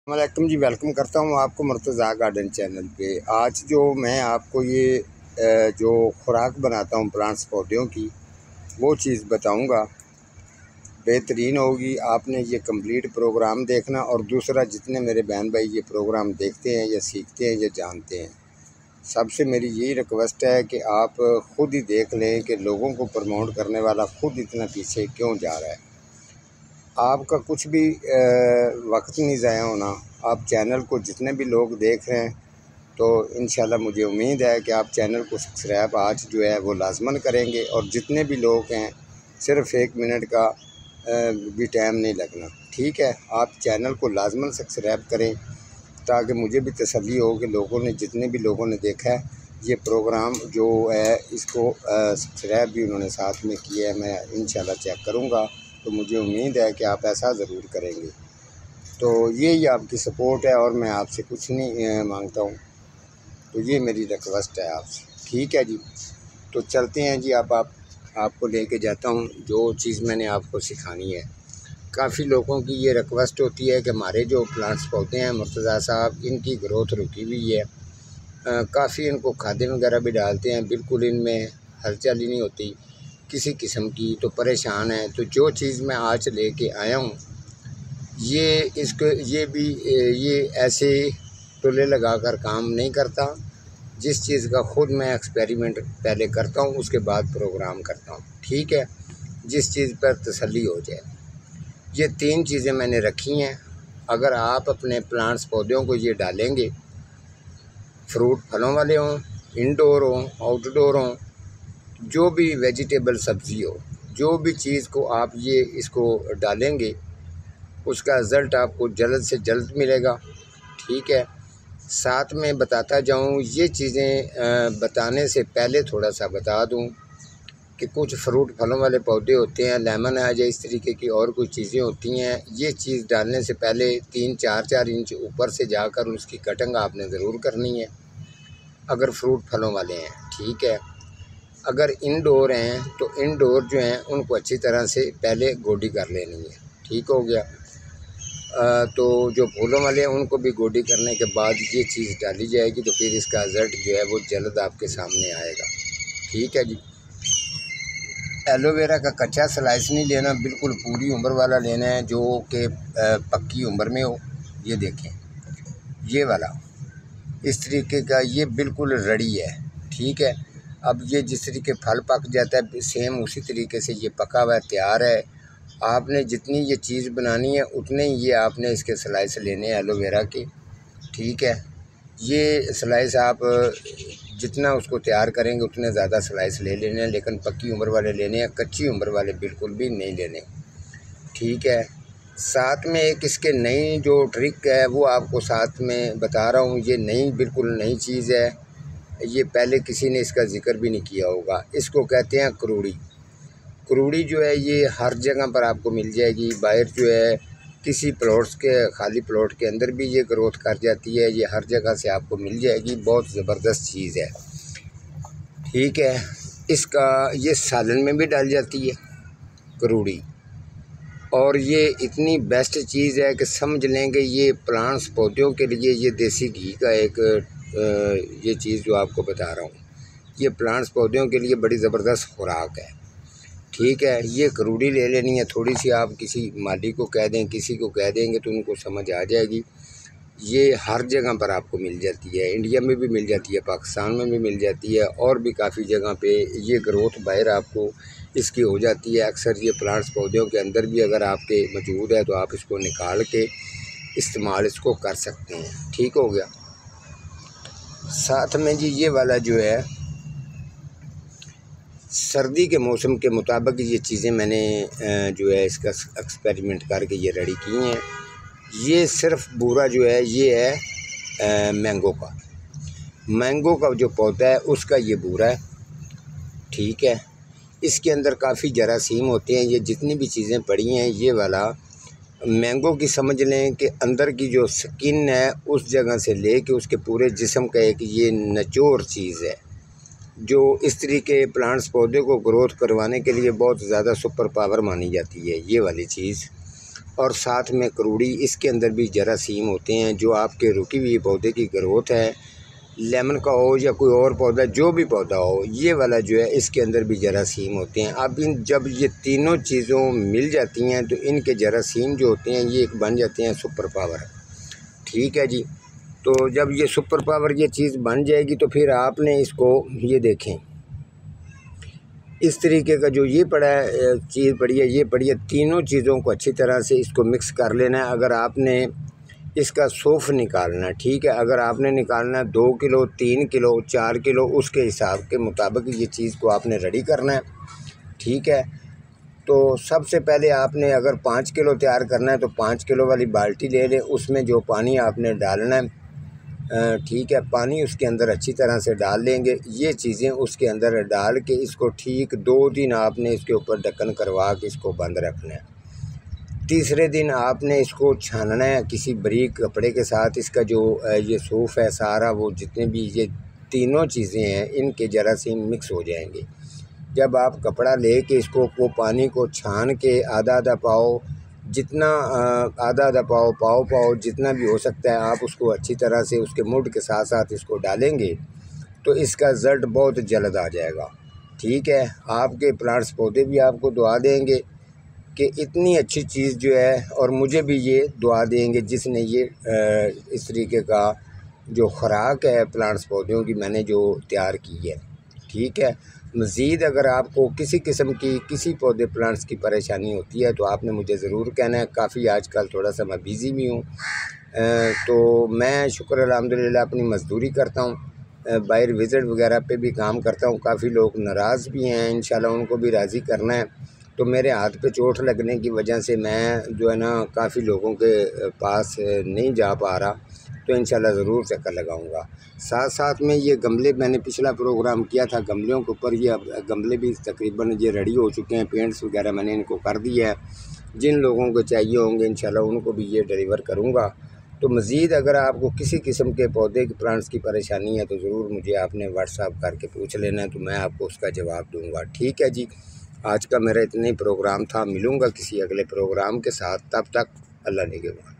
वालेकुम जी, वेलकम करता हूँ आपको मुर्तज़ा गार्डन चैनल पे। आज जो मैं आपको ये जो खुराक बनाता हूँ प्लांट्स पौधों की, वो चीज़ बताऊँगा। बेहतरीन होगी। आपने ये कंप्लीट प्रोग्राम देखना। और दूसरा, जितने मेरे बहन भाई ये प्रोग्राम देखते हैं या सीखते हैं या जानते हैं, सबसे मेरी यही रिक्वेस्ट है कि आप ख़ुद ही देख लें कि लोगों को प्रमोट करने वाला ख़ुद इतना पीछे क्यों जा रहा है। आपका कुछ भी वक्त नहीं ज़ाया होना। आप चैनल को जितने भी लोग देख रहे हैं, तो इंशाल्लाह मुझे उम्मीद है कि आप चैनल को सब्सक्राइब आज जो है वो लाजमन करेंगे। और जितने भी लोग हैं, सिर्फ़ 1 मिनट का भी टाइम नहीं लगना, ठीक है। आप चैनल को लाजमन सब्सक्राइब करें ताकि मुझे भी तसल्ली हो कि लोगों ने, जितने भी लोगों ने देखा है ये प्रोग्राम जो है, इसको सब्सक्राइब भी उन्होंने साथ में किया है। मैं इंशाल्लाह चेक करूँगा, तो मुझे उम्मीद है कि आप ऐसा ज़रूर करेंगे। तो यही आपकी सपोर्ट है और मैं आपसे कुछ नहीं मांगता हूँ। तो ये मेरी रिक्वेस्ट है आपसे, ठीक है जी। तो चलते हैं जी। आपको लेके जाता हूँ जो चीज़ मैंने आपको सिखानी है। काफ़ी लोगों की ये रिक्वेस्ट होती है कि हमारे जो प्लांट्स पौधे हैं मुर्तज़ा साहब, इनकी ग्रोथ रुकी हुई है। काफ़ी इनको खादें वगैरह भी डालते हैं, बिल्कुल इनमें हलचल ही नहीं होती किसी किस्म की, तो परेशान है। तो जो चीज़ मैं आज लेके आया हूँ, ये ऐसे टुल्ले लगाकर काम नहीं करता। जिस चीज़ का ख़ुद मैं एक्सपेरिमेंट पहले करता हूँ, उसके बाद प्रोग्राम करता हूँ, ठीक है। जिस चीज़ पर तसल्ली हो जाए। ये 3 चीज़ें मैंने रखी हैं। अगर आप अपने प्लांट्स पौधों को ये डालेंगे, फ्रूट फलों वाले हों, इंडोर हों, आउटडोर हों, जो भी वेजिटेबल सब्ज़ी हो, जो भी चीज़ को आप ये इसको डालेंगे, उसका रिज़ल्ट आपको जल्द से जल्द मिलेगा, ठीक है। साथ में बताता जाऊँ, ये चीज़ें बताने से पहले थोड़ा सा बता दूँ कि कुछ फ्रूट फलों वाले पौधे होते हैं, लेमन है या इस तरीके की और कुछ चीज़ें होती हैं। ये चीज़ डालने से पहले 3-4 इंच ऊपर से जाकर उसकी कटिंग आपने ज़रूर करनी है, अगर फ्रूट फलों वाले हैं, ठीक है। अगर इंडोर हैं तो इंडोर जो हैं उनको अच्छी तरह से पहले गोडी कर लेनी है, ठीक हो गया। तो जो फूलों वाले हैं उनको भी गोडी करने के बाद ये चीज़ डाली जाएगी, तो फिर इसका रिज़ल्ट जो है वो जल्द आपके सामने आएगा, ठीक है जी। एलोवेरा का कच्चा स्लाइस नहीं लेना, बिल्कुल पूरी उम्र वाला लेना है, जो कि पक्की उम्र में हो। ये देखें, ये वाला इस तरीके का, ये बिल्कुल रड़ी है, ठीक है। अब ये जिस तरीके फल पक जाता है, सेम उसी तरीके से ये पका हुआ है, तैयार है। आपने जितनी ये चीज़ बनानी है उतने ही ये आपने इसके स्लाइस लेने हैं एलोवेरा के, ठीक है। ये स्लाइस आप जितना उसको तैयार करेंगे उतने ज़्यादा स्लाइस ले लेने हैं, लेकिन पक्की उम्र वाले लेने हैं, कच्ची उम्र वाले बिल्कुल भी नहीं लेने, ठीक है। साथ में एक इसके नई जो ट्रिक है वो आपको साथ में बता रहा हूँ। ये नई, बिल्कुल नई चीज़ है, ये पहले किसी ने इसका जिक्र भी नहीं किया होगा। इसको कहते हैं करूड़ी। करूड़ी जो है ये हर जगह पर आपको मिल जाएगी। बाहर जो है किसी प्लॉट्स के, खाली प्लॉट के अंदर भी ये ग्रोथ कर जाती है। ये हर जगह से आपको मिल जाएगी, बहुत ज़बरदस्त चीज़ है, ठीक है। इसका ये सालन में भी डाल जाती है करूड़ी, और ये इतनी बेस्ट चीज़ है कि समझ लेंगे ये प्लांट्स पौधों के लिए, ये देसी घी का एक ये चीज़ जो आपको बता रहा हूँ, ये प्लांट्स पौधों के लिए बड़ी ज़बरदस्त खुराक है, ठीक है। ये करूड़ी ले लेनी है थोड़ी सी। आप किसी माली को कह दें, किसी को कह देंगे तो उनको समझ आ जाएगी। ये हर जगह पर आपको मिल जाती है, इंडिया में भी मिल जाती है, पाकिस्तान में भी मिल जाती है, और भी काफ़ी जगह पे ये ग्रोथ बाहर आपको इसकी हो जाती है। अक्सर ये प्लांट्स पौधों के अंदर भी अगर आपके मौजूद है तो आप इसको निकाल के इस्तेमाल इसको कर सकते हैं, ठीक हो गया। साथ में जी ये वाला जो है, सर्दी के मौसम के मुताबिक ये चीज़ें मैंने जो है इसका एक्सपेरिमेंट करके ये रेडी की हैं। ये सिर्फ बूरा जो है ये है मैंगो का जो पौधा है उसका ये बूरा है, ठीक है। इसके अंदर काफ़ी जरासीम होते हैं। ये जितनी भी चीज़ें पड़ी हैं, ये वाला मैंगो की समझ लें कि अंदर की जो स्किन है उस जगह से ले के उसके पूरे जिस्म का एक ये निचोड़ चीज़ है, जो इस तरीके प्लांट्स पौधे को ग्रोथ करवाने के लिए बहुत ज़्यादा सुपर पावर मानी जाती है, ये वाली चीज़। और साथ में करूड़ी, इसके अंदर भी जरासीम होते हैं जो आपके रुकी हुई पौधे की ग्रोथ है, लेमन का हो या कोई और पौधा, जो भी पौधा हो, ये वाला जो है इसके अंदर भी जरासीम होते हैं। अब जब ये तीनों चीज़ों मिल जाती हैं तो इनके जरासीम जो होते हैं ये एक बन जाते हैं सुपर पावर। ठीक है जी। तो जब ये सुपर पावर ये चीज़ बन जाएगी तो फिर आपने इसको ये देखें इस तरीके का जो ये पड़ा है चीज़ पड़ी है, ये पड़ी है, तीनों चीज़ों को अच्छी तरह से इसको मिक्स कर लेना है। अगर आपने इसका सौफ निकालना है, ठीक है, अगर आपने निकालना है 2 किलो, 3 किलो, 4 किलो, उसके हिसाब के मुताबिक ये चीज़ को आपने रेडी करना है। ठीक है। तो सबसे पहले आपने अगर 5 किलो तैयार करना है तो 5 किलो वाली बाल्टी ले लें, उसमें जो पानी आपने डालना है, ठीक है, पानी उसके अंदर अच्छी तरह से डाल लेंगे। ये चीज़ें उसके अंदर डाल के इसको ठीक 2 दिन आपने इसके ऊपर ढक्कन करवा के इसको बंद रखना है। तीसरे दिन आपने इसको छानना है किसी बारीक कपड़े के साथ। इसका जो ये सूफ है सारा, वो जितने भी ये तीनों चीज़ें हैं इनके जरासीम मिक्स हो जाएंगे। जब आप कपड़ा ले के इसको वो पानी को छान के आधा आधा पाव, जितना आधा आधा पाव, पाव जितना भी हो सकता है, आप उसको अच्छी तरह से उसके मुड के साथ साथ इसको डालेंगे तो इसका रिज़ल्ट बहुत जल्द आ जाएगा। ठीक है। आपके प्लांट्स पौधे भी आपको दुआ देंगे कि इतनी अच्छी चीज़ जो है, और मुझे भी ये दुआ देंगे जिसने ये इस तरीके का जो खुराक है प्लांट्स पौधों की मैंने जो तैयार की है। ठीक है। मज़ीद अगर आपको किसी किस्म की किसी पौधे प्लांट्स की परेशानी होती है तो आपने मुझे ज़रूर कहना है। काफ़ी आजकल थोड़ा सा मैं बिज़ी भी हूँ, तो मैं शुक्र अल्हम्दुलिल्लाह अपनी मज़दूरी करता हूँ, बाहर विज़िट वगैरह पे भी काम करता हूँ। काफ़ी लोग नाराज़ भी हैं, इंशाल्लाह उनको भी राज़ी करना है। तो मेरे हाथ पे चोट लगने की वजह से मैं जो है ना काफ़ी लोगों के पास नहीं जा पा रहा, तो इंशाल्लाह ज़रूर चक्कर लगाऊंगा। साथ साथ में ये गमले मैंने पिछला प्रोग्राम किया था गमलों के ऊपर, ये गमले भी तकरीबन ये रेडी हो चुके हैं, पेंट्स वगैरह मैंने इनको कर दिया है। जिन लोगों को चाहिए होंगे इंशाल्लाह उनको भी ये डिलीवर करूँगा। तो मज़ीद अगर आपको किसी किस्म के पौधे के प्लांट्स की परेशानी है तो ज़रूर मुझे आपने व्हाट्सअप करके पूछ लेना है, तो मैं आपको उसका जवाब दूँगा। ठीक है जी। आज का मेरा इतना ही प्रोग्राम था, मिलूँगा किसी अगले प्रोग्राम के साथ, तब तक अल्लाह निगहबान।